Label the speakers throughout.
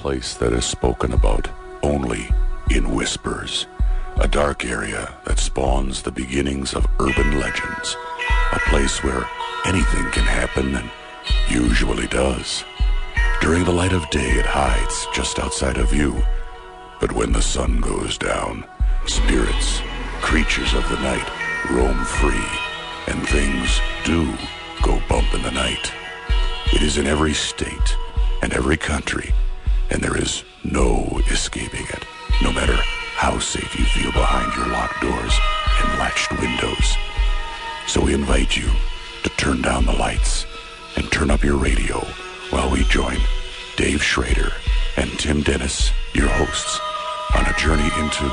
Speaker 1: place that is spoken about only in whispers. A dark area that spawns the beginnings of urban legends. A place where anything can happen and usually does. During the light of day, it hides just outside of view. But when the sun goes down, spirits, creatures of the night, roam free, and things do go bump in the night. It is in every state and every country, and there is no escaping it, no matter how safe you feel behind your locked doors and latched windows. So we invite you to turn down the lights and turn up your radio while we join Dave Schrader and Tim Dennis, your hosts, on a journey into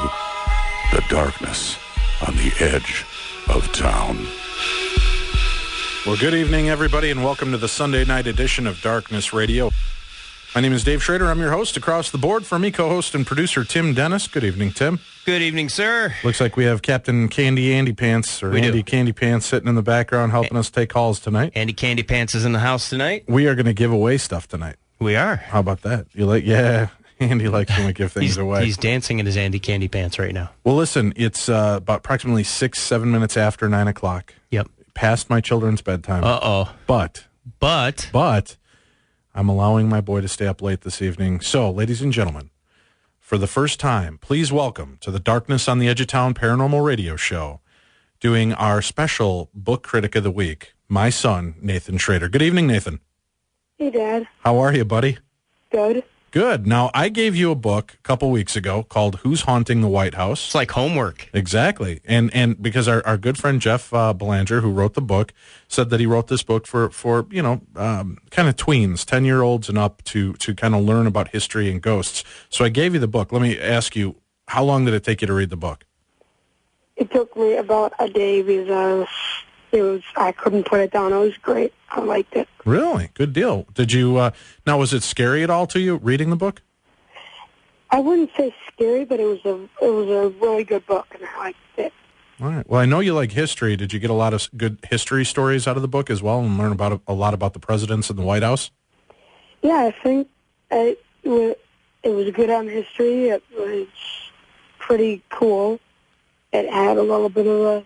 Speaker 1: the darkness on the edge of town.
Speaker 2: Well, good evening, everybody, and welcome to the Sunday night edition of Darkness Radio. My name is Dave Schrader. I'm your host. Across the board from me, co-host and producer Tim Dennis. Good evening, Tim.
Speaker 3: Good evening, sir.
Speaker 2: Looks like we have Captain Candy Andy Pants, or Andy Candy Pants, sitting in the background helping us take calls tonight.
Speaker 3: Andy Candy Pants is in the house tonight.
Speaker 2: We are going to give away stuff tonight.
Speaker 3: We are.
Speaker 2: How about that? You like? Yeah, Andy likes when we give things away.
Speaker 3: He's dancing in his Andy Candy Pants right now.
Speaker 2: Well, listen, it's about approximately 6-7 minutes after 9 o'clock.
Speaker 3: Yep.
Speaker 2: Past my children's bedtime.
Speaker 3: Uh-oh.
Speaker 2: But I'm allowing my boy to stay up late this evening. So, ladies and gentlemen, for the first time, please welcome to the Darkness on the Edge of Town Paranormal Radio Show, doing our special Book Critic of the Week, my son, Nathan Schrader. Good evening, Nathan.
Speaker 4: Hey, Dad.
Speaker 2: How are you, buddy?
Speaker 4: Good.
Speaker 2: Good. Now, I gave you a book a couple weeks ago called Who's Haunting the White House?
Speaker 3: It's like homework.
Speaker 2: Exactly. And because our good friend Jeff Belanger, who wrote the book, said that he wrote this book for kind of tweens, 10-year-olds and up to kind of learn about history and ghosts. So I gave you the book. Let me ask you, how long did it take you to read the book?
Speaker 4: It took me about a day because I couldn't put it down. It was great. I liked it.
Speaker 2: Really? Good deal. Did you, now was it scary at all to you, reading the book?
Speaker 4: I wouldn't say scary, but it was a really good book, and I liked it.
Speaker 2: All right. Well, I know you like history. Did you get a lot of good history stories out of the book as well and learn about a lot about the presidents and the White House?
Speaker 4: Yeah, I think it was good on history. It was pretty cool. It had a little bit of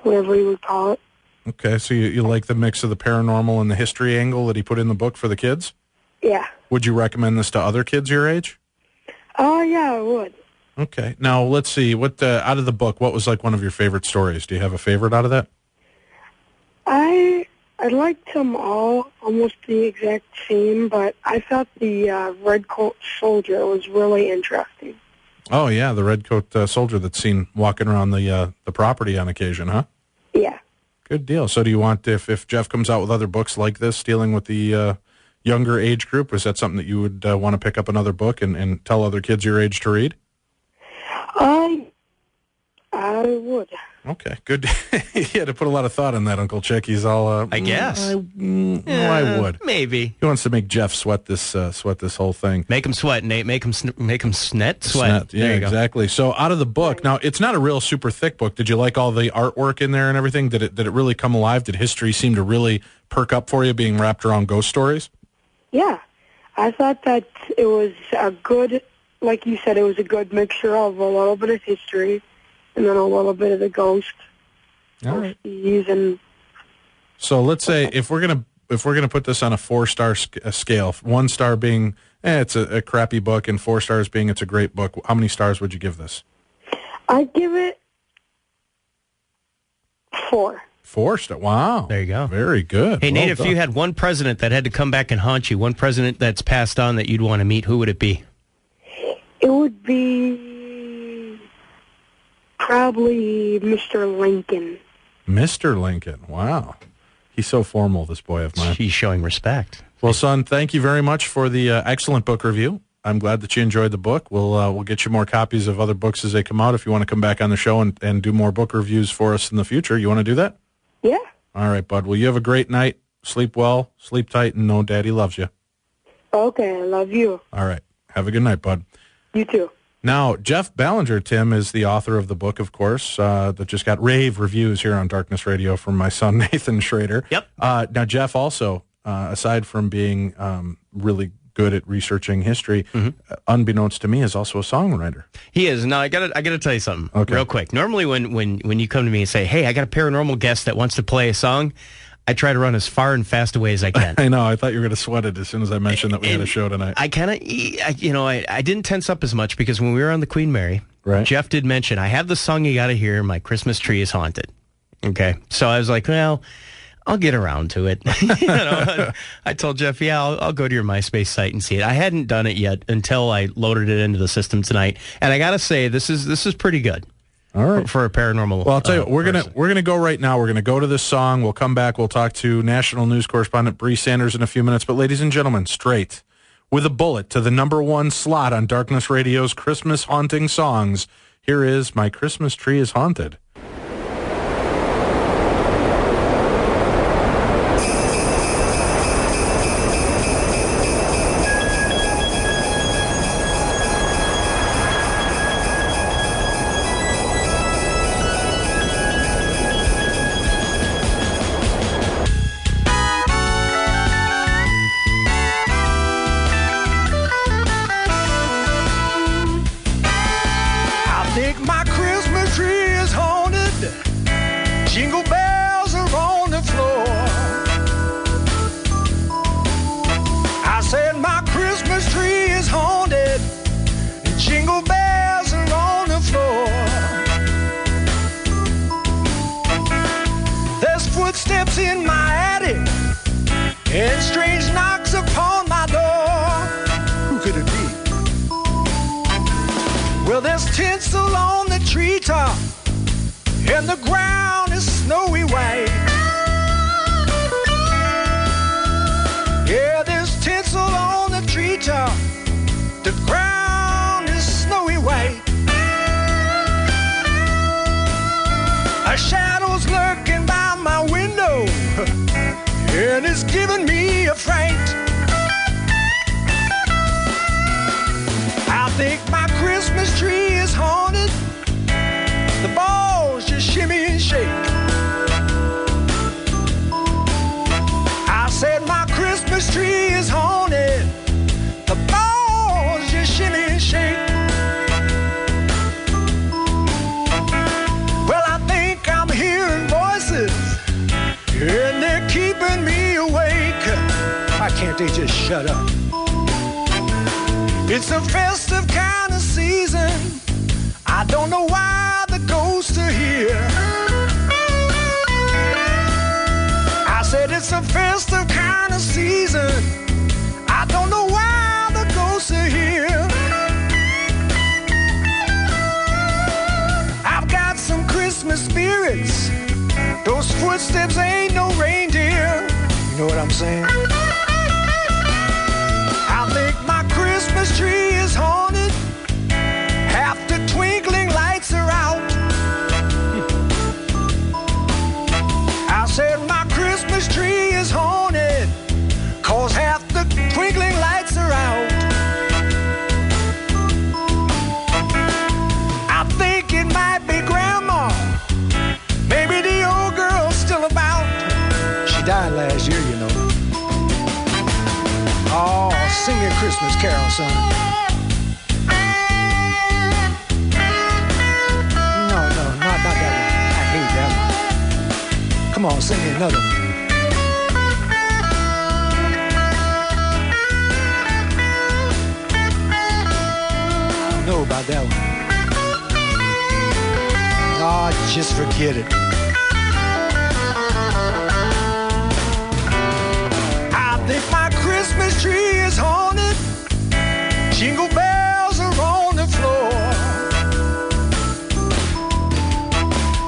Speaker 4: whatever you would call it.
Speaker 2: Okay, so you like the mix of the paranormal and the history angle that he put in the book for the kids?
Speaker 4: Yeah.
Speaker 2: Would you recommend this to other kids your age?
Speaker 4: Oh, yeah, I would.
Speaker 2: Okay. Now, let's see. What out of the book, what was like one of your favorite stories? Do you have a favorite out of that?
Speaker 4: I liked them all, almost the exact same, but I thought the Red Coat Soldier was really interesting.
Speaker 2: Oh, yeah, the Red Coat Soldier that's seen walking around the property on occasion, huh?
Speaker 4: Yeah.
Speaker 2: Good deal. So do you want, if Jeff comes out with other books like this, dealing with the younger age group, is that something that you would want to pick up another book and tell other kids your age to read?
Speaker 4: I would.
Speaker 2: Okay, good. You had to put a lot of thought in that, Uncle Chick. He's all,
Speaker 3: I guess.
Speaker 2: I would.
Speaker 3: Maybe.
Speaker 2: He wants to make Jeff sweat this whole thing.
Speaker 3: Make him sweat, Nate. Make him sweat.
Speaker 2: Yeah,
Speaker 3: there you go.
Speaker 2: Exactly. So out of the book, now it's not a real super thick book. Did you like all the artwork in there and everything? Did it really come alive? Did history seem to really perk up for you, being wrapped around ghost stories?
Speaker 4: Yeah. I thought that it was a good, like you said, it was a good mixture of a little bit of history and then a little bit of the ghost.
Speaker 2: All right.
Speaker 4: Using.
Speaker 2: So let's say if we're gonna put this on a 4-star scale, 1 star being it's a crappy book and 4 stars being it's a great book, how many stars would you give this?
Speaker 4: I'd give it 4.
Speaker 2: 4 stars. Wow.
Speaker 3: There you go.
Speaker 2: Very good.
Speaker 3: Hey,
Speaker 2: Well
Speaker 3: Nate, if
Speaker 2: done.
Speaker 3: you had one president that had to come back and haunt you, one president that's passed on that you'd want to meet, who would it be?
Speaker 4: It would be probably Mr. Lincoln.
Speaker 2: Mr. Lincoln. Wow. He's so formal, this boy of mine.
Speaker 3: He's showing respect.
Speaker 2: Well, son, thank you very much for the excellent book review. I'm glad that you enjoyed the book. We'll get you more copies of other books as they come out if you want to come back on the show and do more book reviews for us in the future. You want to do that?
Speaker 4: Yeah.
Speaker 2: All right, bud. Well, you have a great night. Sleep well, sleep tight, and know Daddy loves you.
Speaker 4: Okay, I love you.
Speaker 2: All right. Have a good night, bud.
Speaker 4: You too.
Speaker 2: Now, Jeff Belanger, Tim, is the author of the book, of course, that just got rave reviews here on Darkness Radio from my son, Nathan Schrader.
Speaker 3: Yep.
Speaker 2: Now, Jeff also, aside from being really good at researching history, unbeknownst to me, is also a songwriter.
Speaker 3: He is. Now, I gotta tell you something real quick. Normally, when you come to me and say, "Hey, I got a paranormal guest that wants to play a song," I try to run as far and fast away as I can.
Speaker 2: I know. I thought you were going to sweat it as soon as I mentioned that we had a show tonight.
Speaker 3: I kind of, I didn't tense up as much because when we were on the Queen Mary,
Speaker 2: right,
Speaker 3: Jeff did mention, I have the song you got to hear, My Christmas Tree is Haunted. Okay. So I was like, well, I'll get around to it. I told Jeff, I'll go to your MySpace site and see it. I hadn't done it yet until I loaded it into the system tonight. And I got to say, this is pretty good.
Speaker 2: All right.
Speaker 3: For a paranormal.
Speaker 2: Well, I'll tell you, we're gonna go right now. We're gonna go to this song. We'll come back. We'll talk to national news correspondent Bree Sanders in a few minutes. But ladies and gentlemen, straight with a bullet to the #1 slot on Darkness Radio's Christmas haunting songs, here is My Christmas Tree is Haunted.
Speaker 5: Footsteps in my attic and strange knocks upon my door. Who could it be? Well, there's tinsel on the treetop and the ground is snowy white. Yeah, there's tinsel on the treetop, the ground is snowy white. A shadow's lurking by my window, and it's giving me a fright. I think my Christmas tree is haunted. The balls just shimmy and shake. I said my Christmas tree is haunted. The balls just shimmy and shake. And they're keeping me awake. Why can't they just shut up? It's a festive kind of season. I don't know why the ghosts are here. I said it's a festive kind of season. I don't know why the ghosts are here. I've got some Christmas spirits. Those footsteps ain't no reindeer. You know what I'm saying? I think my Christmas tree is haunted. Half the twinkling lights are out. I said my Christmas tree is haunted, 'cause half the twinkling lights are out. I think it might be Grandma. Maybe the old girl's still about. She died last year, you know. Oh, sing your Christmas carol, son. No, not that one. I hate that one. Come on, sing me another one. I don't know about that one. Oh, just forget it. I think my Christmas tree is haunted. Jingle bells are on the floor.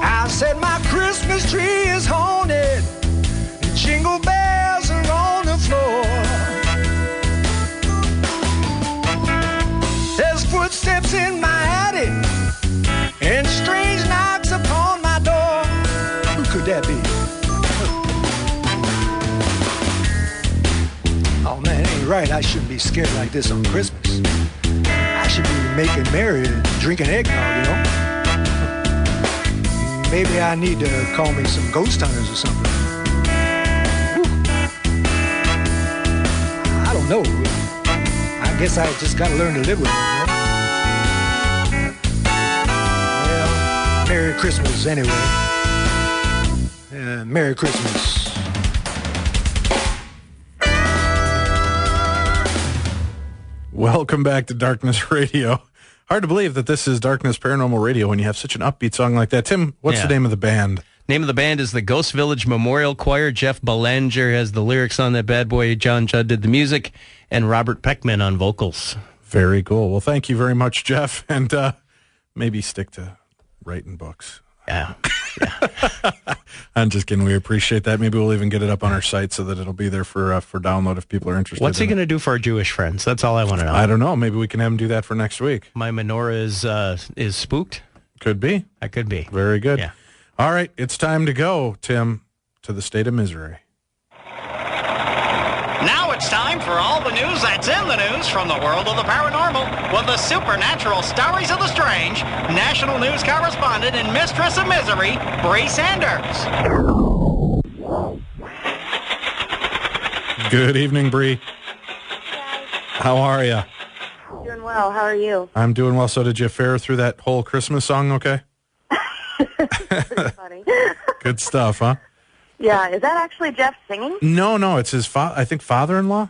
Speaker 5: I said my Christmas tree is haunted. Jingle bells are on the floor. There's footsteps in my attic and strange knocks upon my door. Who could that be? Oh man, it ain't right. I shouldn't be scared like this on Christmas. I should be making merry and drinking eggnog, you know? Maybe I need to call me some ghost hunters or something. Whew. I don't know. guess I just got to learn to live with it, Well, Merry Christmas anyway. Merry Christmas.
Speaker 2: Welcome back to Darkness Radio. Hard to believe that this is Darkness Paranormal Radio when you have such an upbeat song like that. Tim, what's the name of the band?
Speaker 3: Name of the band is the Ghost Village Memorial Choir. Jeff Belanger has the lyrics on that bad boy. John Judd did the music, and Robert Peckman on vocals.
Speaker 2: Very cool. Well, thank you very much, Jeff, and maybe stick to writing books.
Speaker 3: Yeah.
Speaker 2: I'm just kidding. We appreciate that. Maybe we'll even get it up on our site so that it'll be there for download if people are interested.
Speaker 3: What's he going to do for our Jewish friends? That's all I want to know.
Speaker 2: I don't know. Maybe we can have him do that for next week.
Speaker 3: My menorah is spooked?
Speaker 2: Could be.
Speaker 3: That could be.
Speaker 2: Very good.
Speaker 3: Yeah.
Speaker 2: All right. It's time to go, Tim, to the state of misery.
Speaker 6: Now it's time for all the news that's in the news from the world of the paranormal with the supernatural stories of the strange, national news correspondent and mistress of misery, Bree Sanders.
Speaker 2: Good evening, Bree. How are you?
Speaker 7: Doing well. How are you?
Speaker 2: I'm doing well. So did you fare through that whole Christmas song okay?
Speaker 7: Pretty funny.
Speaker 2: Good stuff, huh?
Speaker 7: Yeah. Is that actually Jeff singing?
Speaker 2: No. It's his I think father-in-law.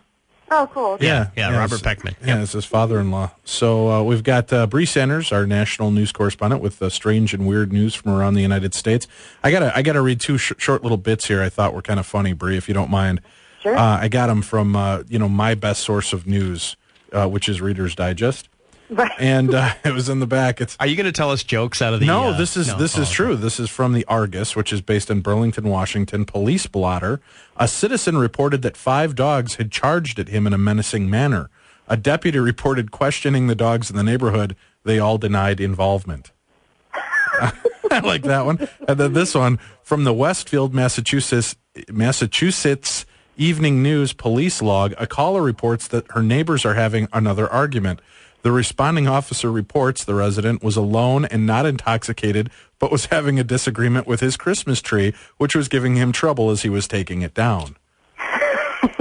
Speaker 7: Oh, cool.
Speaker 2: Yeah,
Speaker 3: Robert Peckman.
Speaker 2: Yeah, it's his father-in-law. So we've got Bree Sanders, our national news correspondent, with strange and weird news from around the United States. I gotta read two short little bits here. I thought were kind of funny, Bree, if you don't mind.
Speaker 7: Sure.
Speaker 2: I got them from my best source of news, which is Reader's Digest.
Speaker 7: Right.
Speaker 2: And it was in the back.
Speaker 3: Are you going to tell us jokes out of the...
Speaker 2: No, this is true. This is from the Argus, which is based in Burlington, Washington. Police blotter. A citizen reported that 5 dogs had charged at him in a menacing manner. A deputy reported questioning the dogs in the neighborhood. They all denied involvement. I like that one. And then this one, from the Westfield, Massachusetts Evening News police log, a caller reports that her neighbors are having another argument. The responding officer reports the resident was alone and not intoxicated, but was having a disagreement with his Christmas tree, which was giving him trouble as he was taking it down.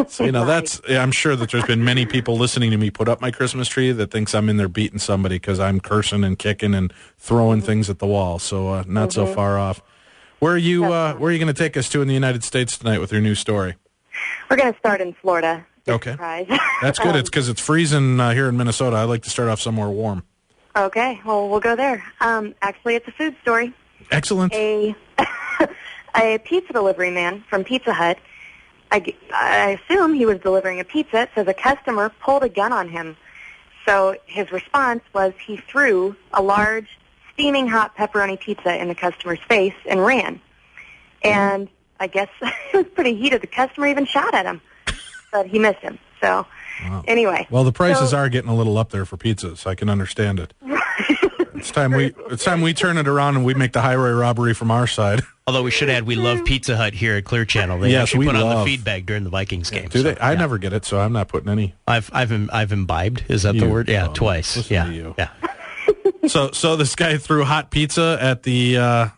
Speaker 2: So, I'm sure that there's been many people listening to me put up my Christmas tree that thinks I'm in there beating somebody because I'm cursing and kicking and throwing things at the wall. So not so far off. Where are you going to take us to in the United States tonight with your new story?
Speaker 7: We're going to start in Florida.
Speaker 2: Okay.
Speaker 7: Surprise.
Speaker 2: That's good. It's because it's freezing here in Minnesota. I like to start off somewhere warm.
Speaker 7: Okay. Well, we'll go there. Actually, it's a food story.
Speaker 2: Excellent.
Speaker 7: A pizza delivery man from Pizza Hut, I assume he was delivering a pizza, says a customer pulled a gun on him. So his response was he threw a large, steaming hot pepperoni pizza in the customer's face and ran. And I guess it was pretty heated. The customer even shot at him, but he missed him. So anyway.
Speaker 2: Well, the prices are getting a little up there for pizzas. I can understand it. It's time we turn it around and we make the highway robbery from our side.
Speaker 3: Although we should add, we love Pizza Hut here at Clear Channel. They actually put on the feedback during the Vikings game.
Speaker 2: Do they? I never get it, so I'm not putting any.
Speaker 3: I've imbibed. Is that the word? Yeah, twice.
Speaker 2: Listen to you. Yeah. So this guy threw hot pizza at the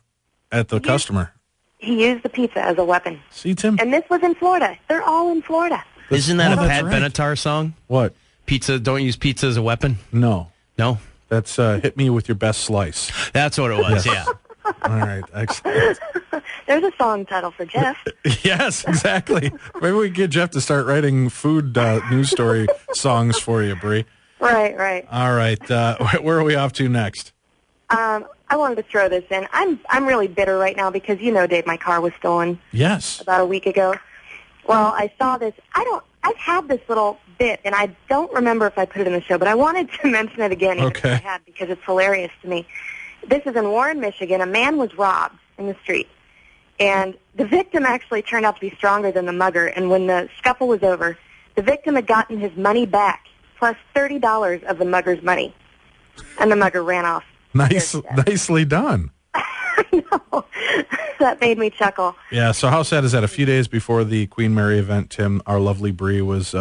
Speaker 2: customer.
Speaker 7: He used the pizza as a weapon.
Speaker 2: See, Tim?
Speaker 7: And this was in Florida. They're all in Florida.
Speaker 3: Isn't that a Pat Benatar song?
Speaker 2: What?
Speaker 3: Pizza, don't use pizza as a weapon?
Speaker 2: No.
Speaker 3: No?
Speaker 2: That's hit me with your best slice.
Speaker 3: That's what it was, yeah.
Speaker 2: All right, excellent.
Speaker 7: There's a song title for Jeff.
Speaker 2: Yes, exactly. Maybe we can get Jeff to start writing food news story songs for you, Bree.
Speaker 7: Right.
Speaker 2: All right. Where are we off to next?
Speaker 7: I wanted to throw this in. I'm really bitter right now because Dave, my car was stolen.
Speaker 2: Yes.
Speaker 7: About a week ago. Well, I saw this. I've had this little bit, and I don't remember if I put it in the show, but I wanted to mention it again even if I had because it's hilarious to me. This is in Warren, Michigan. A man was robbed in the street, and the victim actually turned out to be stronger than the mugger, and when the scuffle was over, the victim had gotten his money back, plus $30 of the mugger's money, and the mugger ran off.
Speaker 2: Nicely done.
Speaker 7: I know. That made me chuckle.
Speaker 2: Yeah, so how sad is that? A few days before the Queen Mary event, Tim, our lovely Bree was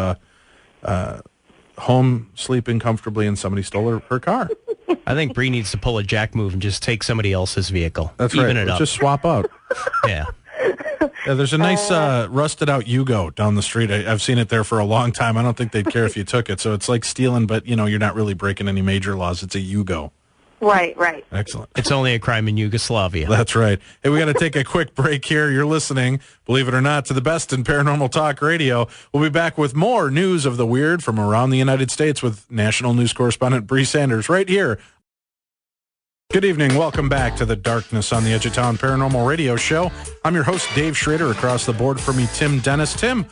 Speaker 2: home sleeping comfortably and somebody stole her car.
Speaker 3: I think Bree needs to pull a Jack move and just take somebody else's vehicle.
Speaker 2: That's
Speaker 3: Even
Speaker 2: right.
Speaker 3: it up.
Speaker 2: Just swap out.
Speaker 3: Yeah.
Speaker 2: Yeah, there's a nice rusted out Yugo down the street. I've seen it there for a long time. I don't think they'd care if you took it. So it's like stealing, but you're not really breaking any major laws. It's a Yugo.
Speaker 7: Right, right.
Speaker 2: Excellent.
Speaker 3: It's only a crime in Yugoslavia.
Speaker 2: That's right. Hey, we got to take a quick break here. You're listening, believe it or not, to the best in paranormal talk radio. We'll be back with more news of the weird from around the United States with national news correspondent Bree Sanders right here. Good evening. Welcome back to the Darkness on the Edge of Town Paranormal Radio Show. I'm your host, Dave Schrader. Across the board from me, Tim Dennis. Tim,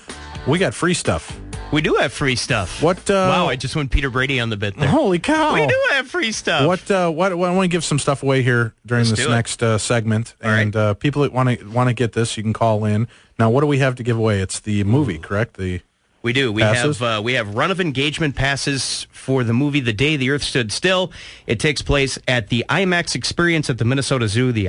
Speaker 2: we got free stuff.
Speaker 3: We do have free stuff.
Speaker 2: What?
Speaker 3: Wow, I just went Peter Brady on the bit there.
Speaker 2: Holy cow.
Speaker 3: We do have free stuff.
Speaker 2: Why don't we give some stuff away here during this next segment?
Speaker 3: All
Speaker 2: and
Speaker 3: right.
Speaker 2: People that want to get this, you can call in. Now, what do we have to give away? It's the movie, correct?
Speaker 3: We do. We have run of engagement passes for the movie The Day the Earth Stood Still. It takes place at the IMAX Experience at the Minnesota Zoo, the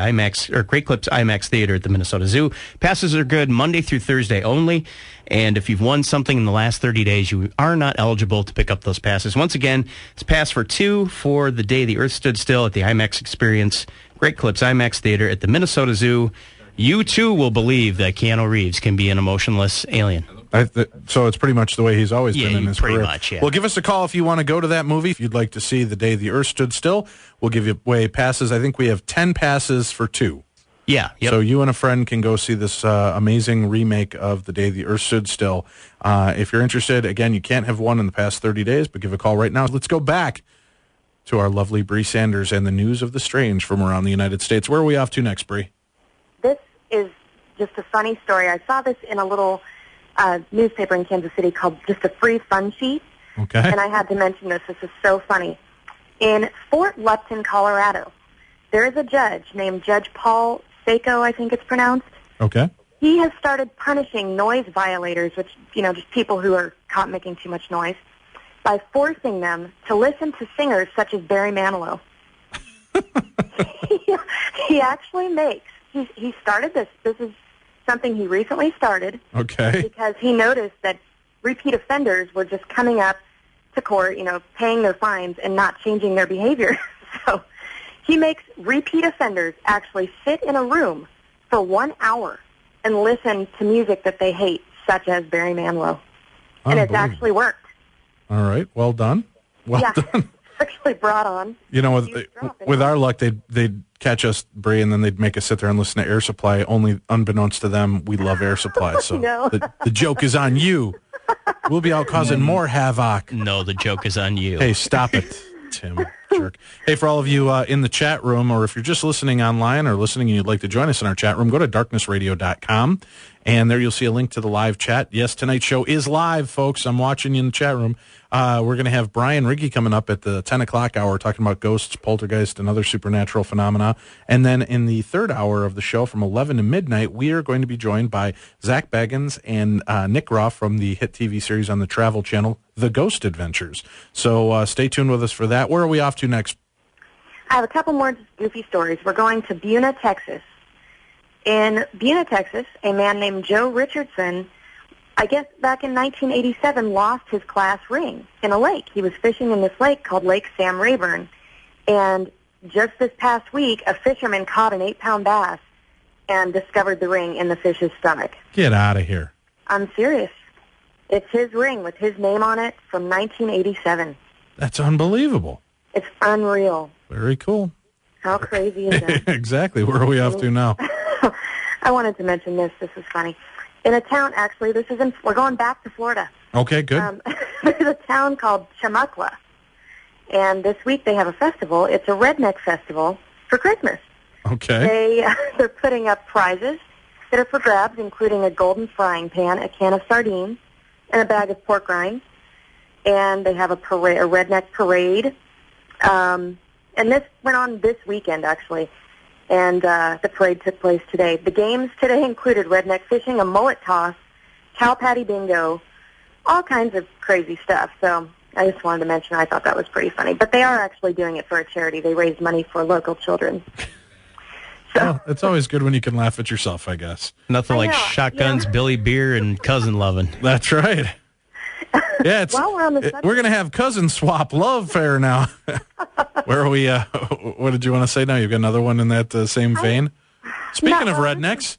Speaker 3: Great Clips IMAX Theater at the Minnesota Zoo. Passes are good Monday through Thursday only. And if you've won something in the last 30 days, you are not eligible to pick up those passes. Once again, it's pass for 2 for The Day the Earth Stood Still at the IMAX Experience, Great Clips IMAX Theater at the Minnesota Zoo. You, too, will believe that Keanu Reeves can be an emotionless alien.
Speaker 2: So it's pretty much the way he's always been in his career.
Speaker 3: Pretty much, yeah.
Speaker 2: Well, give us a call if you want to go to that movie. If you'd like to see The Day the Earth Stood Still, we'll give you away passes. I think we have 10 passes for 2.
Speaker 3: Yeah. Yep.
Speaker 2: So you and a friend can go see this amazing remake of The Day the Earth Stood Still. If you're interested, again, you can't have won in the past 30 days, but give a call right now. Let's go back to our lovely Bree Sanders and the news of the strange from around the United States. Where are we off to next, Bree?
Speaker 7: This is just a funny story. I saw this in a little newspaper in Kansas City called Just a Free Fun Sheet.
Speaker 2: Okay.
Speaker 7: And I had to mention this. This is so funny. In Fort Lupton, Colorado, there is a judge named Judge Paul Seiko, I think it's pronounced.
Speaker 2: Okay.
Speaker 7: He has started punishing noise violators, which, just people who are caught making too much noise, by forcing them to listen to singers such as Barry Manilow. He actually makes, he started this. This is something he recently started.
Speaker 2: Okay.
Speaker 7: Because he noticed that repeat offenders were just coming up to court, paying their fines and not changing their behavior. So he makes repeat offenders actually sit in a room for 1 hour and listen to music that they hate, such as Barry Manilow. And it's actually worked.
Speaker 2: All right. Well done. Well done.
Speaker 7: Actually brought on.
Speaker 2: With our luck, they'd catch us, Bree, and then they'd make us sit there and listen to Air Supply. Only unbeknownst to them, we love Air Supply. So the joke is on you. We'll be out causing more havoc.
Speaker 3: No, the joke is on you.
Speaker 2: Hey, stop it, Tim. Jerk. Hey, for all of you in the chat room, or if you're just listening online or listening and you'd like to join us in our chat room, go to darknessradio.com, and there you'll see a link to the live chat. Yes, tonight's show is live, folks. I'm watching you in the chat room. We're going to have Brian Riggy coming up at the 10 o'clock hour talking about ghosts, poltergeist, and other supernatural phenomena. And then in the third hour of the show from 11 to midnight, we are going to be joined by Zach Baggins and Nick Roth from the hit TV series on the Travel Channel, The Ghost Adventures. So stay tuned with us for that. Where are we off to next?
Speaker 7: I have a couple more goofy stories. We're going to Buna, Texas. In Buna, Texas, a man named Joe Richardson, I guess back in 1987, lost his class ring in a lake. He was fishing in this lake called Lake Sam Rayburn. And just this past week, a fisherman caught an 8-pound bass and discovered the ring in the fish's stomach.
Speaker 2: Get out of here.
Speaker 7: I'm serious. It's his ring with his name on it from 1987.
Speaker 2: That's unbelievable.
Speaker 7: It's unreal.
Speaker 2: Very cool.
Speaker 7: How crazy is that?
Speaker 2: Exactly. Where are we off to now?
Speaker 7: I wanted to mention this. This is funny. In a town, actually, we're going back to Florida.
Speaker 2: Okay, good.
Speaker 7: There's a town called Chamaquah, and this week they have a festival. It's a redneck festival for Christmas.
Speaker 2: Okay.
Speaker 7: They're putting up prizes that are for grabs, including a golden frying pan, a can of sardines, and a bag of pork rinds. And they have a redneck parade. And this went on this weekend, actually. And the parade took place today. The games today included redneck fishing, a mullet toss, cow patty bingo, all kinds of crazy stuff. So I just wanted to mention I thought that was pretty funny. But they are actually doing it for a charity. They raise money for local children. So
Speaker 2: well, it's always good when you can laugh at yourself, I guess.
Speaker 3: Nothing like shotguns, Billy Beer, and cousin loving.
Speaker 2: That's right. Yeah,
Speaker 7: While we're on the subject,
Speaker 2: we're going to have cousin swap love fair now. Where are we? What did you want to say now? You've got another one in that same vein? Speaking of rednecks.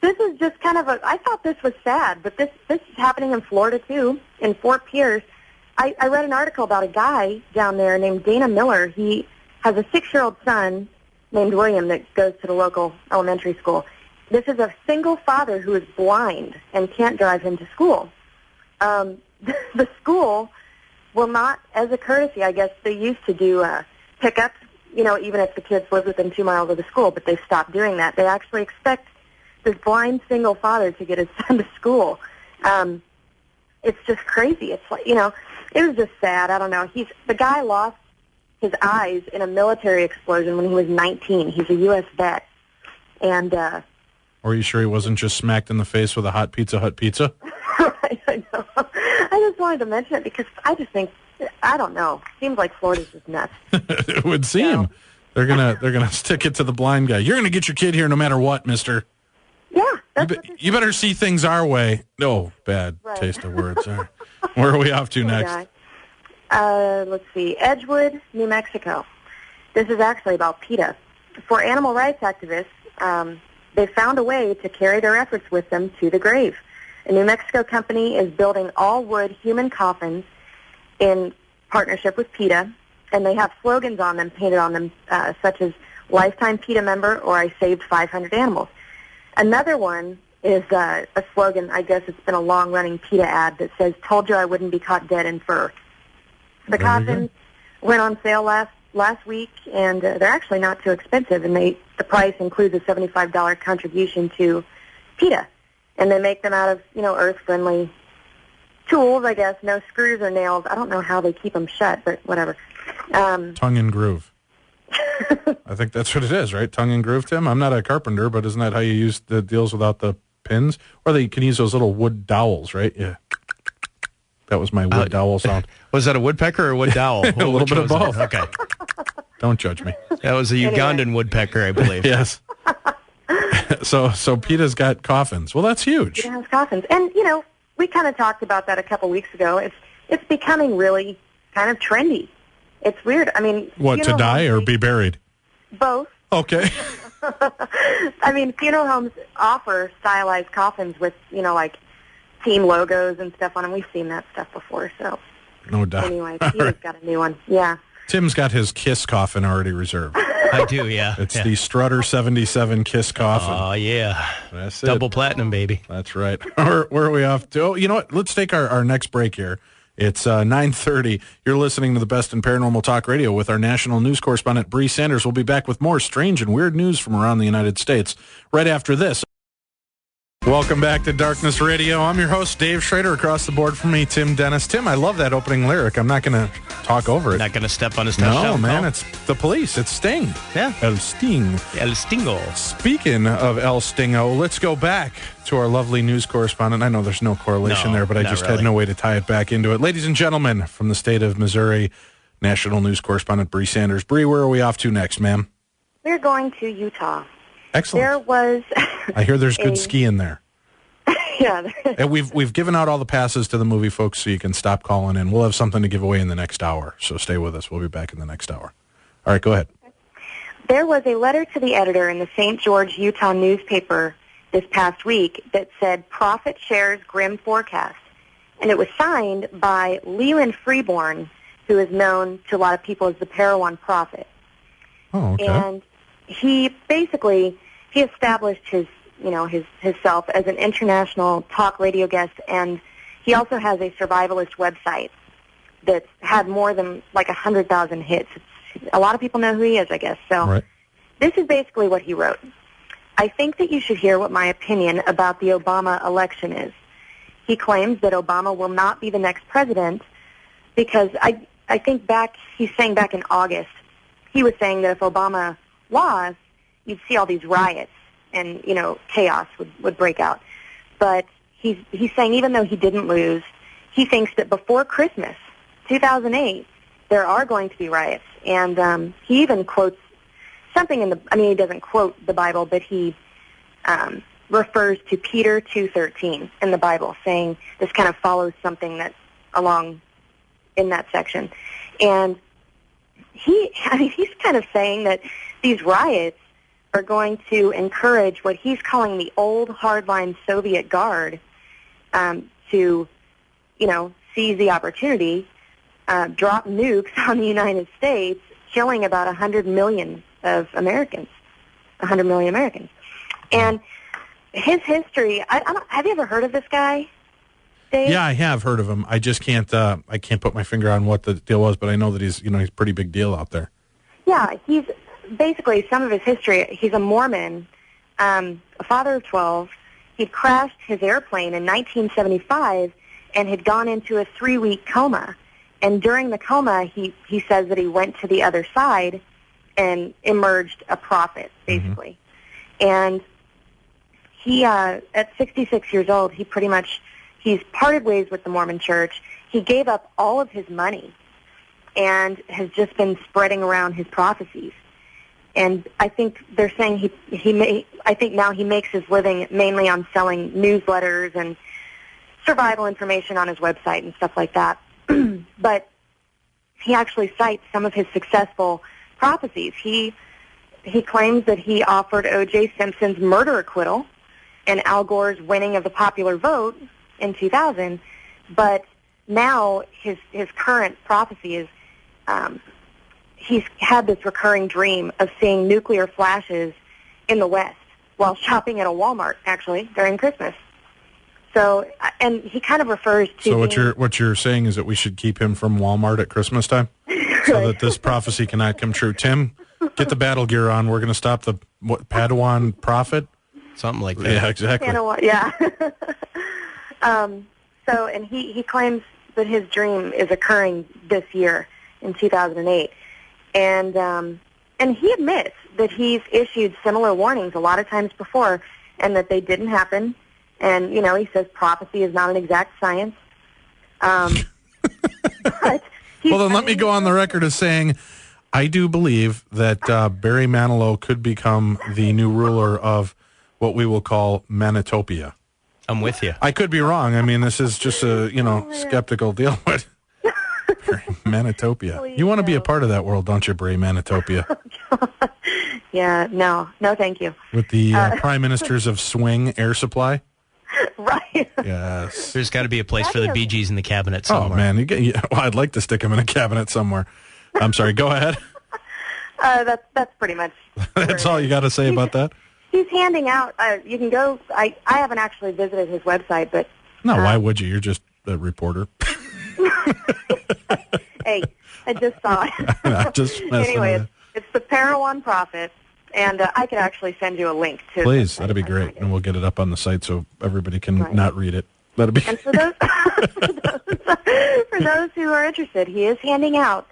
Speaker 7: This is just kind of I thought this was sad, but this is happening in Florida, too, in Fort Pierce. I read an article about a guy down there named Dana Miller. He has a 6-year-old son named William that goes to the local elementary school. This is a single father who is blind and can't drive him to school. The school will not, as a courtesy, I guess they used to do pickups, even if the kids live within 2 miles of the school, but they've stopped doing that. They actually expect this blind single father to get his son to school. It's just crazy. It's like, it was just sad. I don't know. The guy lost his eyes in a military explosion when he was 19. He's a U.S. vet. And,
Speaker 2: Are you sure he wasn't just smacked in the face with a hot Pizza Hut pizza?
Speaker 7: Right, I know. I just wanted to mention it because I just think, I don't know. Seems like Florida's just nuts.
Speaker 2: It would seem. They're gonna stick it to the blind guy. You're gonna get your kid here no matter what, mister.
Speaker 7: Yeah.
Speaker 2: You better see things our way. No, bad taste of words. Where are we off to next?
Speaker 7: Let's see. Edgewood, New Mexico. This is actually about PETA. For animal rights activists, they found a way to carry their efforts with them to the grave. A New Mexico company is building all-wood human coffins in partnership with PETA, and they have slogans on them, painted on them, such as "Lifetime PETA member" or "I saved 500 animals." Another one is a slogan, I guess it's been a long-running PETA ad that says, "Told you I wouldn't be caught dead in fur." The coffins went on sale last week, and they're actually not too expensive, and the price includes a $75 contribution to PETA. And they make them out of, earth-friendly tools, I guess, no screws or nails. I don't know how they keep them shut, but whatever.
Speaker 2: Tongue and groove. I think that's what it is, right? Tongue and groove, Tim? I'm not a carpenter, but isn't that how you use the deals without the pins? Or they can use those little wood dowels, right? Yeah. That was my wood dowel sound.
Speaker 3: Was that a woodpecker or a wood dowel?
Speaker 2: A little bit of both.
Speaker 3: Okay.
Speaker 2: Don't judge me.
Speaker 3: That was a Ugandan woodpecker, I believe.
Speaker 2: Yes. So PETA's got coffins. Well, that's huge.
Speaker 7: PETA has coffins. And, we kind of talked about that a couple weeks ago. It's becoming really kind of trendy. It's weird. I mean...
Speaker 2: What, to die or be buried?
Speaker 7: Both.
Speaker 2: Okay.
Speaker 7: I mean, funeral homes offer stylized coffins with, like team logos and stuff on them. We've seen that stuff before, so...
Speaker 2: No doubt.
Speaker 7: Anyway, PETA's got a new one. Yeah.
Speaker 2: Tim's got his KISS coffin already reserved.
Speaker 3: I do, yeah.
Speaker 2: It's the Strutter 77 KISS coffin.
Speaker 3: Oh, yeah.
Speaker 2: That's it.
Speaker 3: Double platinum, baby.
Speaker 2: That's right. Where are we off to? Oh, you know what? Let's take our next break here. It's 9:30. You're listening to the best in paranormal talk radio with our national news correspondent, Bree Sanders. We'll be back with more strange and weird news from around the United States right after this. Welcome back to Darkness Radio. I'm your host, Dave Schrader. Across the board from me, Tim Dennis. Tim, I love that opening lyric. I'm not going to talk over it.
Speaker 3: Not going to step on his touchdown.
Speaker 2: No, man, it's the police. It's Sting.
Speaker 3: Yeah.
Speaker 2: El Sting.
Speaker 3: El Stingo.
Speaker 2: Speaking of El Stingo, let's go back to our lovely news correspondent. I know there's no correlation there, but I just had no way to tie it back into it. Ladies and gentlemen, from the state of Missouri, national news correspondent Bree Sanders. Bree, where are we off to next, ma'am?
Speaker 7: We're going to Utah.
Speaker 2: Excellent.
Speaker 7: There was...
Speaker 2: I hear there's good skiing there.
Speaker 7: Yeah.
Speaker 2: And we've given out all the passes to the movie folks, so you can stop calling in. We'll have something to give away in the next hour, so stay with us. We'll be back in the next hour. All right, go ahead.
Speaker 7: There was a letter to the editor in the St. George, Utah newspaper this past week that said, "Prophet shares grim forecast." And it was signed by Leland Freeborn, who is known to a lot of people as the Hr.1 prophet.
Speaker 2: Oh, okay.
Speaker 7: And he established himself as an international talk radio guest, and he also has a survivalist website that's had more than 100,000 hits. A lot of people know who he is, I guess. So This is basically what he wrote. "I think that you should hear what my opinion about the Obama election is. He claims that Obama will not be the next president because I think he's saying back in August, he was saying that if Obama lost, you'd see all these riots and, chaos would break out. But he's saying even though he didn't lose, he thinks that before Christmas, 2008, there are going to be riots. And he even quotes something he doesn't quote the Bible, but he refers to Peter 2:13 in the Bible, saying this kind of follows something that's along in that section. And he's kind of saying that these riots are going to encourage what he's calling the old hardline Soviet Guard to, seize the opportunity, drop nukes on the United States, killing about 100 million Americans. And his history, have you ever heard of this guy, Dave?
Speaker 2: Yeah, I have heard of him. I just can't put my finger on what the deal was, but I know that he's a pretty big deal out there.
Speaker 7: Yeah, he's basically, some of his history, he's a Mormon, a father of 12. He'd crashed his airplane in 1975 and had gone into a 3-week coma. And during the coma, he says that he went to the other side and emerged a prophet, basically. Mm-hmm. And he, at 66 years old, he's parted ways with the Mormon Church. He gave up all of his money and has just been spreading around his prophecies. And I think they're saying I think now he makes his living mainly on selling newsletters and survival information on his website and stuff like that. But he actually cites some of his successful prophecies. He claims that he offered O.J. Simpson's murder acquittal and Al Gore's winning of the popular vote in 2000. But now his current prophecy is he's had this recurring dream of seeing nuclear flashes in the West while shopping at a Walmart, actually, during Christmas. So, and he kind of refers to...
Speaker 2: So what you're saying is that we should keep him from Walmart at Christmas time? So that this prophecy cannot come true. Tim, get the battle gear on. We're going to stop the Padawan prophet?
Speaker 3: Something like that.
Speaker 2: Yeah, exactly.
Speaker 7: Padawan, yeah. So, and he claims that his dream is occurring this year in 2008. And he admits that he's issued similar warnings a lot of times before and that they didn't happen. And, he says prophecy is not an exact science.
Speaker 2: Well, then let me go on the record as saying I do believe that Barry Manilow could become the new ruler of what we will call Manitopia.
Speaker 3: I'm with you.
Speaker 2: I could be wrong. I mean, this is just a, skeptical deal. But Manitopia. You want to be a part of that world, don't you, Bray, Manitopia?
Speaker 7: Yeah, no, thank you.
Speaker 2: With the prime ministers of Swing Air Supply?
Speaker 7: Right.
Speaker 2: Yes.
Speaker 3: There's got to be a place for the Bee Gees in the cabinet somewhere.
Speaker 2: Oh, man. Well, I'd like to stick them in a cabinet somewhere. I'm sorry, go ahead.
Speaker 7: That's pretty much.
Speaker 2: That's all you got to say about that?
Speaker 7: He's handing out, you can go, I haven't actually visited his website, but...
Speaker 2: No, why would you? You're just a reporter.
Speaker 7: Hey, I just saw it. Anyway, it's the Padawan prophet, and I could actually send you a link to...
Speaker 2: Please, that'd be great, and we'll get it up on the site so everybody can not read it. That'd be...
Speaker 7: And for those who are interested, he is handing out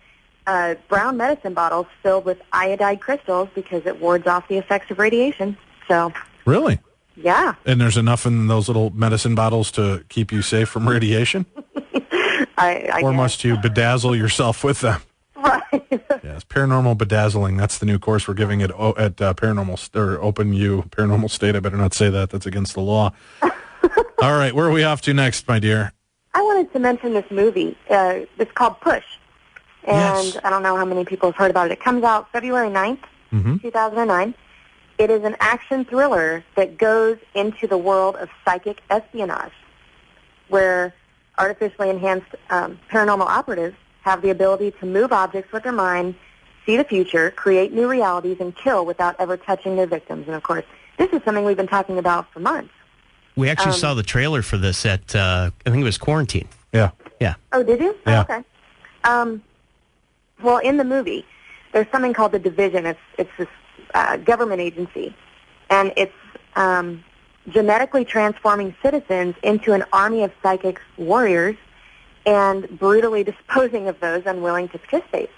Speaker 7: brown medicine bottles filled with iodide crystals because it wards off the effects of radiation. So...
Speaker 2: Really?
Speaker 7: Yeah.
Speaker 2: And there's enough in those little medicine bottles to keep you safe from radiation?
Speaker 7: I
Speaker 2: or
Speaker 7: guess.
Speaker 2: Must you bedazzle yourself with them?
Speaker 7: Right.
Speaker 2: Yes, paranormal bedazzling. That's the new course we're giving at Paranormal or Open U Paranormal State. I better not say that. That's against the law. All right, where are we off to next, my dear?
Speaker 7: I wanted to mention this movie. It's called Push. And
Speaker 2: yes.
Speaker 7: I don't know how many people have heard about it. It comes out February 9th, 2009. It is an action thriller that goes into the world of psychic espionage, where artificially enhanced paranormal operatives have the ability to move objects with their mind, see the future, create new realities, and kill without ever touching their victims. And, of course, this is something we've been talking about for months.
Speaker 3: We actually saw the trailer for this at, I think it was Quarantine.
Speaker 2: Yeah.
Speaker 3: Yeah.
Speaker 7: Oh, did you?
Speaker 2: Yeah.
Speaker 7: Oh, okay. Well, in the movie, there's something called the Division. It's this government agency, and it's genetically transforming citizens into an army of psychic warriors and brutally disposing of those unwilling to participate.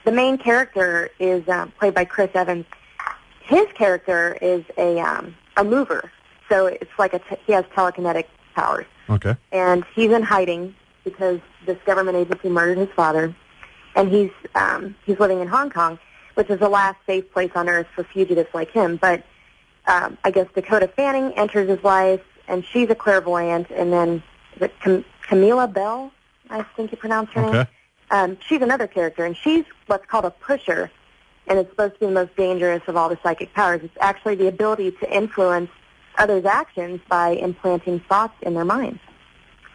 Speaker 7: The main character is played by Chris Evans. His character is a mover, so it's like he has telekinetic powers.
Speaker 2: Okay.
Speaker 7: And he's in hiding because this government agency murdered his father, and he's living in Hong Kong, which is the last safe place on earth for fugitives like him. But I guess Dakota Fanning enters his life, and she's a clairvoyant, and then is it Camilla Bell, I think you pronounce her name? She's another character, and she's what's called a pusher, and it's supposed to be the most dangerous of all the psychic powers. It's actually the ability to influence others' actions by implanting thoughts in their minds.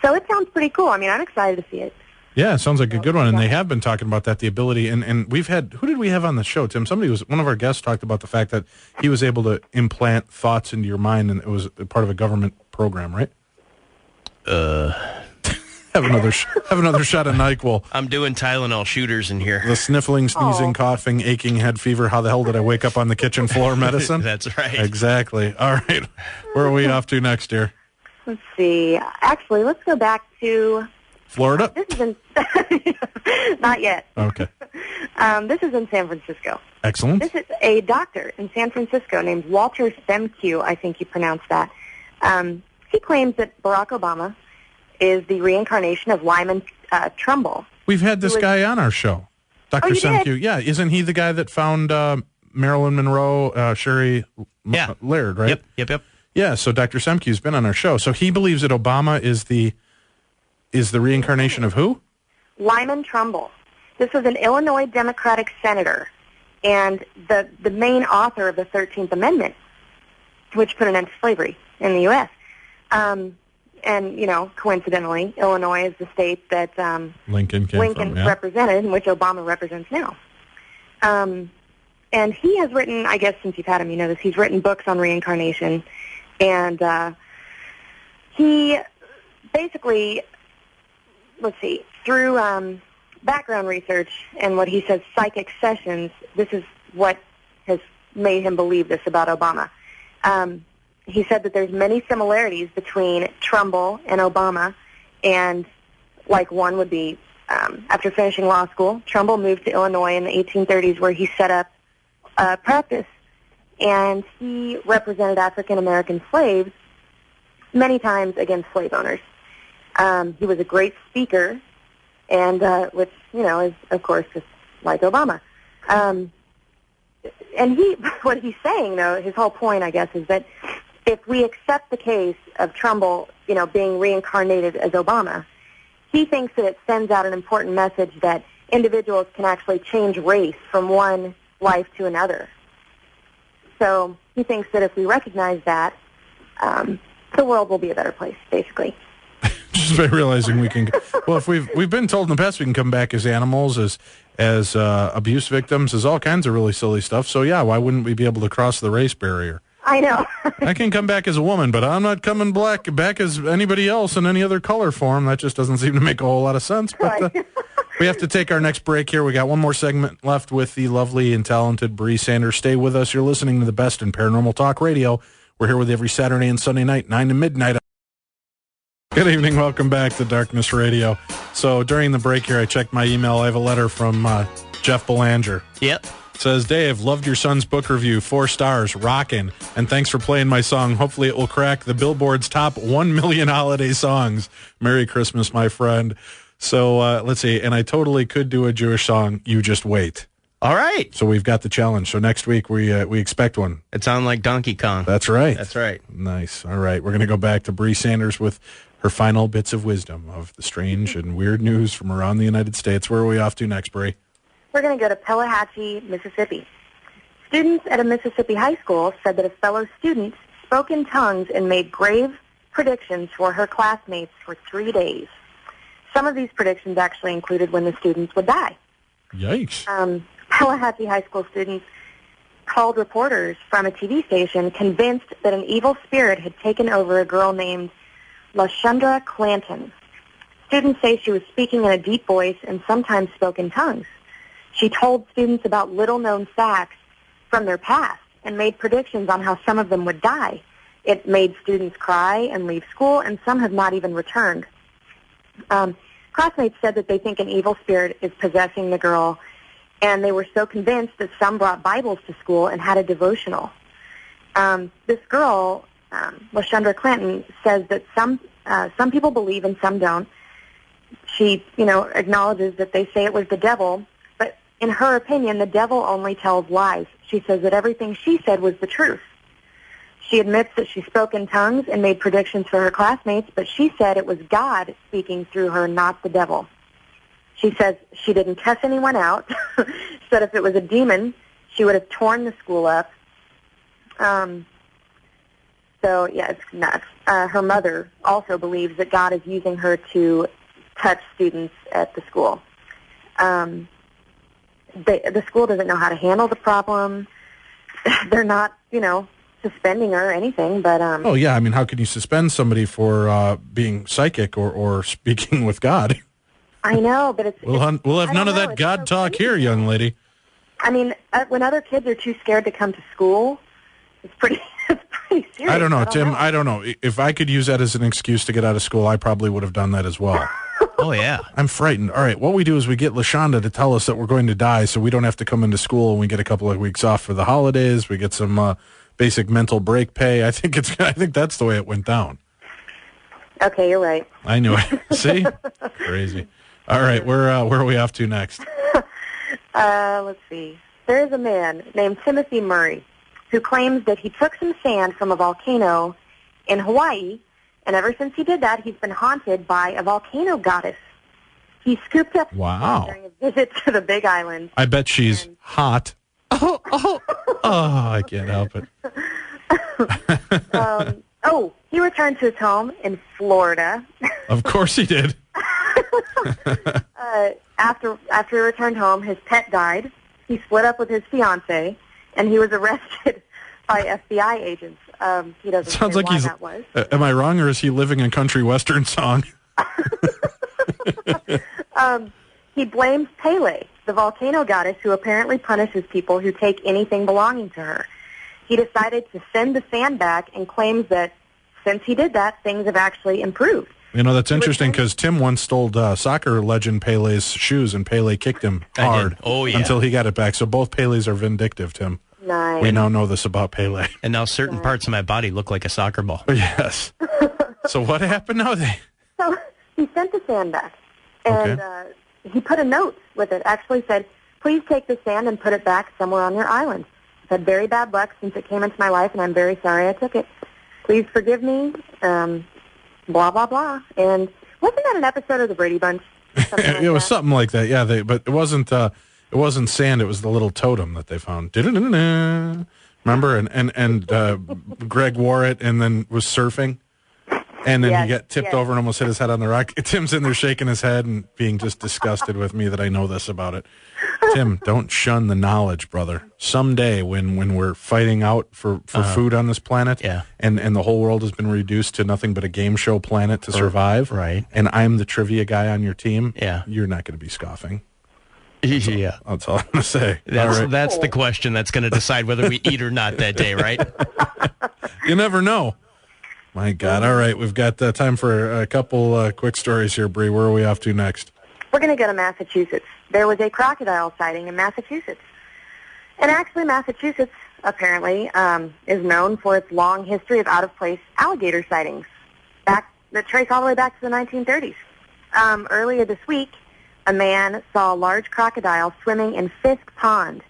Speaker 7: So it sounds pretty cool. I mean, I'm excited to see it.
Speaker 2: Yeah, it sounds like a good one, and they have been talking about that, the ability, and we've had, who did we have on the show, Tim? One of our guests talked about the fact that he was able to implant thoughts into your mind, and it was part of a government program, right? Have another shot of NyQuil.
Speaker 3: I'm doing Tylenol shooters in here.
Speaker 2: The sniffling, sneezing, coughing, aching, head fever, how the hell did I wake up on the kitchen floor medicine?
Speaker 3: That's right.
Speaker 2: Exactly. All right. Where are we off to next year?
Speaker 7: Let's see. Actually, let's go back to...
Speaker 2: Florida?
Speaker 7: This is in... Not yet.
Speaker 2: Okay.
Speaker 7: This is in San Francisco.
Speaker 2: Excellent.
Speaker 7: This is a doctor in San Francisco named Walter Semke, I think you pronounce that. He claims that Barack Obama is the reincarnation of Lyman Trumbull.
Speaker 2: We've had this guy on our show, Dr. Semke. Yeah, isn't he the guy that found Marilyn Monroe, Sherry Laird, right?
Speaker 3: Yep.
Speaker 2: Yeah, so Dr. Semke's been on our show. So he believes that Obama is the reincarnation of who?
Speaker 7: Lyman Trumbull. This was an Illinois Democratic senator and the main author of the 13th Amendment, which put an end to slavery in the U.S. And, coincidentally, Illinois is the state that
Speaker 2: Lincoln
Speaker 7: represented and which Obama represents now. And he has written, I guess since you've had him, you know this, he's written books on reincarnation. And he basically, through background research and what he says psychic sessions, this is what has made him believe this about Obama. He said that there's many similarities between Trumbull and Obama, and one would be after finishing law school, Trumbull moved to Illinois in the 1830s where he set up practice, and he represented African-American slaves many times against slave owners. He was a great speaker, and which, is, of course, just like Obama. And what he's saying, though, his whole point, I guess, is that if we accept the case of Trumbull, being reincarnated as Obama, he thinks that it sends out an important message that individuals can actually change race from one life to another. So he thinks that if we recognize that, the world will be a better place, basically.
Speaker 2: Just by realizing we can. Well, if we've been told in the past we can come back as animals, as abuse victims, as all kinds of really silly stuff. So yeah, why wouldn't we be able to cross the race barrier?
Speaker 7: I know.
Speaker 2: I can come back as a woman, but I'm not coming back as anybody else in any other color form. That just doesn't seem to make a whole lot of sense. But we have to take our next break here. We got one more segment left with the lovely and talented Bree Sanders. Stay with us. You're listening to the best in paranormal talk radio. We're here with you every Saturday and Sunday night, 9 to midnight. Good evening. Welcome back to Darkness Radio. So during the break here, I checked my email. I have a letter from Jeff Belanger.
Speaker 3: Yep.
Speaker 2: It says, Dave, loved your son's book review. 4 stars. Rockin'. And thanks for playing my song. Hopefully it will crack the Billboard's top 1 million holiday songs. Merry Christmas, my friend. So let's see. And I totally could do a Jewish song. You just wait.
Speaker 3: All right.
Speaker 2: So we've got the challenge. So next week we expect one.
Speaker 3: It sounds like Donkey Kong.
Speaker 2: That's right.
Speaker 3: That's right.
Speaker 2: Nice. All right. We're going to go back to Bree Sanders with her final bits of wisdom of the strange and weird news from around the United States. Where are we off to next, Bree?
Speaker 7: We're going to go to Tallahatchie, Mississippi. Students at a Mississippi high school said that a fellow student spoke in tongues and made grave predictions for her classmates for 3 days. Some of these predictions actually included when the students would die.
Speaker 2: Yikes.
Speaker 7: Tallahatchie high school students called reporters from a TV station convinced that an evil spirit had taken over a girl named LaShundra Clanton. Students say she was speaking in a deep voice and sometimes spoke in tongues. She told students about little-known facts from their past and made predictions on how some of them would die. It made students cry and leave school, and some have not even returned. Classmates said that they think an evil spirit is possessing the girl, and they were so convinced that some brought Bibles to school and had a devotional. This girl, LaShundra Clanton, says that some people believe and some don't. She, acknowledges that they say it was the devil, but in her opinion, the devil only tells lies. She says that everything she said was the truth. She admits that she spoke in tongues and made predictions for her classmates, but she said it was God speaking through her, not the devil. She says she didn't cuss anyone out. She said if it was a demon, she would have torn the school up. So, yeah, it's nuts. Her mother also believes that God is using her to touch students at the school. The school doesn't know how to handle the problem. They're not, suspending her or anything, but...
Speaker 2: Oh, yeah, I mean, how can you suspend somebody for being psychic or speaking with God?
Speaker 7: I know, but it's...
Speaker 2: We'll have none of that God talk here, young lady.
Speaker 7: I mean, when other kids are too scared to come to school, it's pretty serious.
Speaker 2: I don't know, Tim. I don't know. If I could use that as an excuse to get out of school, I probably would have done that as well.
Speaker 3: Oh, yeah.
Speaker 2: I'm frightened. All right, what we do is we get LaShonda to tell us that we're going to die so we don't have to come into school, and we get a couple of weeks off for the holidays. We get some basic mental break pay. I think that's the way it went down.
Speaker 7: Okay, you're right.
Speaker 2: I knew it. See? Crazy. All right, where are we off to next?
Speaker 7: Let's see. There is a man named Timothy Murray who claims that he took some sand from a volcano in Hawaii, and ever since he did that, he's been haunted by a volcano goddess. He scooped up during a visit to the Big Island.
Speaker 2: I bet she's hot. Oh, I can't help it.
Speaker 7: He returned to his home in Florida.
Speaker 2: Of course he did.
Speaker 7: After he returned home, his pet died. He split up with his fiancée, and he was arrested by FBI agents. He doesn't
Speaker 2: Sounds
Speaker 7: say
Speaker 2: like
Speaker 7: why that was.
Speaker 2: Am I wrong, or is he living a country western song?
Speaker 7: He blames Pele, the volcano goddess, who apparently punishes people who take anything belonging to her. He decided to send the sand back and claims that since he did that, things have actually improved.
Speaker 2: That's interesting because Tim once stole soccer legend Pele's shoes, and Pele kicked him hard until he got it back. So both Peles are vindictive, Tim.
Speaker 7: Nice.
Speaker 2: We now know this about Pele.
Speaker 3: And now certain parts of my body look like a soccer ball.
Speaker 2: Yes. So what happened now?
Speaker 7: So he sent the sand back, and he put a note with it. Actually said, please take the sand and put it back somewhere on your island. I've had very bad luck since it came into my life, and I'm very sorry I took it. Please forgive me. Blah, blah, blah. And wasn't that an episode of the Brady Bunch?
Speaker 2: It was something like that, yeah. But it wasn't sand. It was the little totem that they found. Remember? And Greg wore it and then was surfing. And then he got tipped over and almost hit his head on the rock. Tim's in there shaking his head and being just disgusted with me that I know this about it. Tim, don't shun the knowledge, brother. Someday when we're fighting out for food on this planet and the whole world has been reduced to nothing but a game show planet to survive,
Speaker 3: right?
Speaker 2: And I'm the trivia guy on your team,
Speaker 3: yeah,
Speaker 2: you're not going to be scoffing. That's all I'm going to say.
Speaker 3: That's the question that's going to decide whether we eat or not that day, right?
Speaker 2: You never know. My God. All right, we've got time for a couple quick stories here, Bree. Where are we off to next?
Speaker 7: We're going to go to Massachusetts. There was a crocodile sighting in Massachusetts. And actually, Massachusetts, apparently, is known for its long history of out-of-place alligator sightings that trace all the way back to the 1930s. Earlier this week, a man saw a large crocodile swimming in Fisk Pond.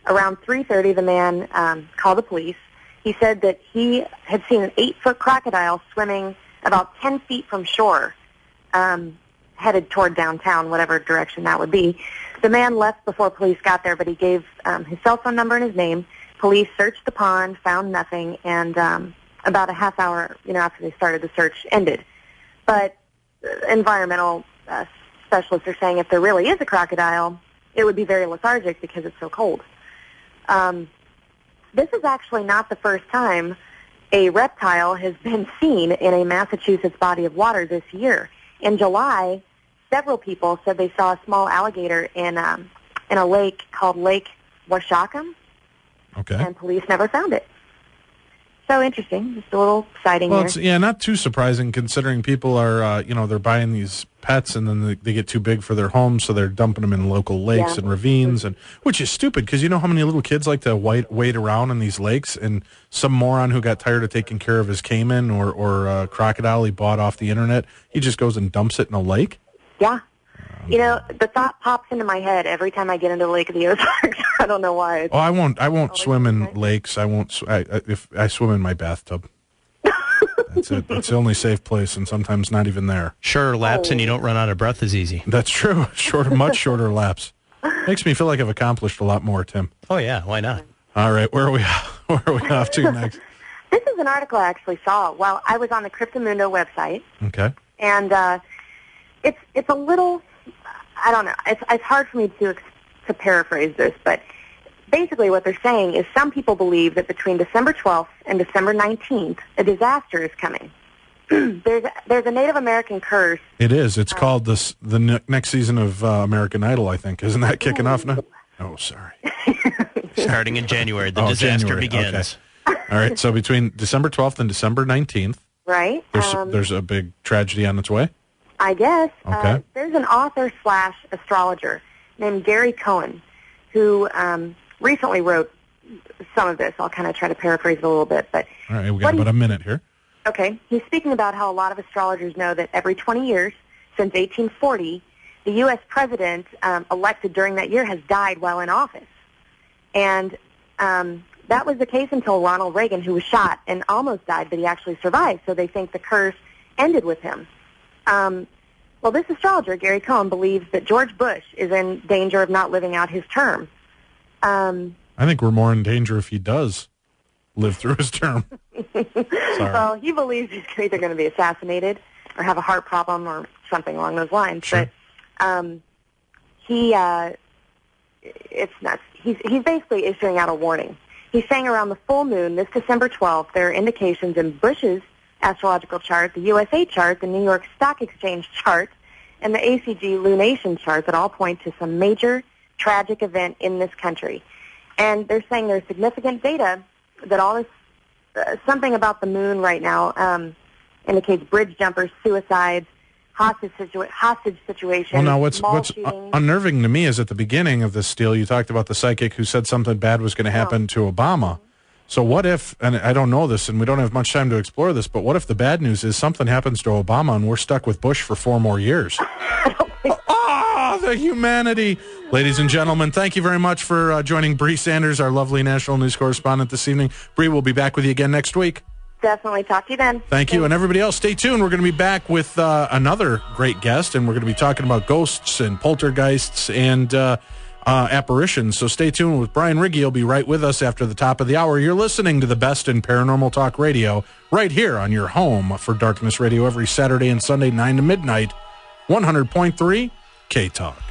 Speaker 7: Around 3:30, the man called the police. He said that he had seen an 8-foot crocodile swimming about 10 feet from shore, headed toward downtown, whatever direction that would be. The man left before police got there, but he gave his cell phone number and his name. Police searched the pond, found nothing, and about a half hour after they started the search, ended. But environmental specialists are saying if there really is a crocodile, it would be very lethargic because it's so cold. This is actually not the first time a reptile has been seen in a Massachusetts body of water this year. In July, several people said they saw a small alligator in a lake called Lake Washockum, and police never found it. So interesting, just a little sighting
Speaker 2: Well,
Speaker 7: there.
Speaker 2: Not too surprising considering people are, they're buying these pets and then they get too big for their homes, so they're dumping them in local lakes and ravines, and which is stupid because you know how many little kids like to wade around in these lakes, and some moron who got tired of taking care of his caiman or crocodile he bought off the internet, he just goes and dumps it in a lake?
Speaker 7: Yeah. The thought pops into my head every time I get into the Lake of the Ozarks. I don't know why.
Speaker 2: I won't swim in lakes. If I swim in my bathtub. That's it. That's the only safe place, and sometimes not even there.
Speaker 3: Shorter laps and you don't run out of breath as easy.
Speaker 2: That's true. Much shorter laps. Makes me feel like I've accomplished a lot more, Tim.
Speaker 3: Oh, yeah. Why not?
Speaker 2: All right. Where are we off to next?
Speaker 7: This is an article I actually saw while I was on the Cryptomundo website.
Speaker 2: Okay.
Speaker 7: And it's a little, I don't know, it's hard for me to paraphrase this, but basically what they're saying is some people believe that between December 12th and December 19th, a disaster is coming. There's a Native American curse.
Speaker 2: It is. It's called the next season of American Idol, I think. Isn't that kicking off now? Oh, sorry.
Speaker 3: Starting in January, the disaster begins.
Speaker 2: Okay. All right, so between December 12th and December 19th,
Speaker 7: right?
Speaker 2: There's a big tragedy on its way?
Speaker 7: I guess.
Speaker 2: Okay.
Speaker 7: There's an author/astrologer named Gary Cohen who recently wrote some of this. I'll kind of try to paraphrase it a little bit. But
Speaker 2: all right, we got about a minute here.
Speaker 7: Okay. He's speaking about how a lot of astrologers know that every 20 years, since 1840, the U.S. president elected during that year has died while in office. And that was the case until Ronald Reagan, who was shot and almost died, but he actually survived. So they think the curse ended with him. Well, this astrologer, Gary Cohen, believes that George Bush is in danger of not living out his term.
Speaker 2: I think we're more in danger if he does live through his term.
Speaker 7: Well, he believes he's either going to be assassinated or have a heart problem or something along those lines.
Speaker 2: Sure.
Speaker 7: But it's nuts. He's basically issuing out a warning. He's saying around the full moon, this December 12th, there are indications in Bush's astrological chart, the USA chart, the New York Stock Exchange chart, and the ACG lunation chart that all point to some major tragic event in this country. And they're saying there's significant data that all this, something about the moon right now indicates bridge jumpers, suicides, hostage situations.
Speaker 2: Well, now what's unnerving to me is at the beginning of this deal, you talked about the psychic who said something bad was going to happen to Obama. So what if, and I don't know this, and we don't have much time to explore this, but what if the bad news is something happens to Obama and we're stuck with Bush for 4 more years? The humanity. Ladies and gentlemen, thank you very much for joining Bree Sanders, our lovely national news correspondent this evening. Bree, we'll be back with you again next week.
Speaker 7: Definitely. Talk to you then.
Speaker 2: Thank you. And everybody else, stay tuned. We're going to be back with another great guest, and we're going to be talking about ghosts and poltergeists and apparitions. So stay tuned with Brian Riggy. He'll be right with us after the top of the hour. You're listening to the best in paranormal talk radio right here on your home for Darkness Radio every Saturday and Sunday, 9 to midnight, 100.3 K-Talk.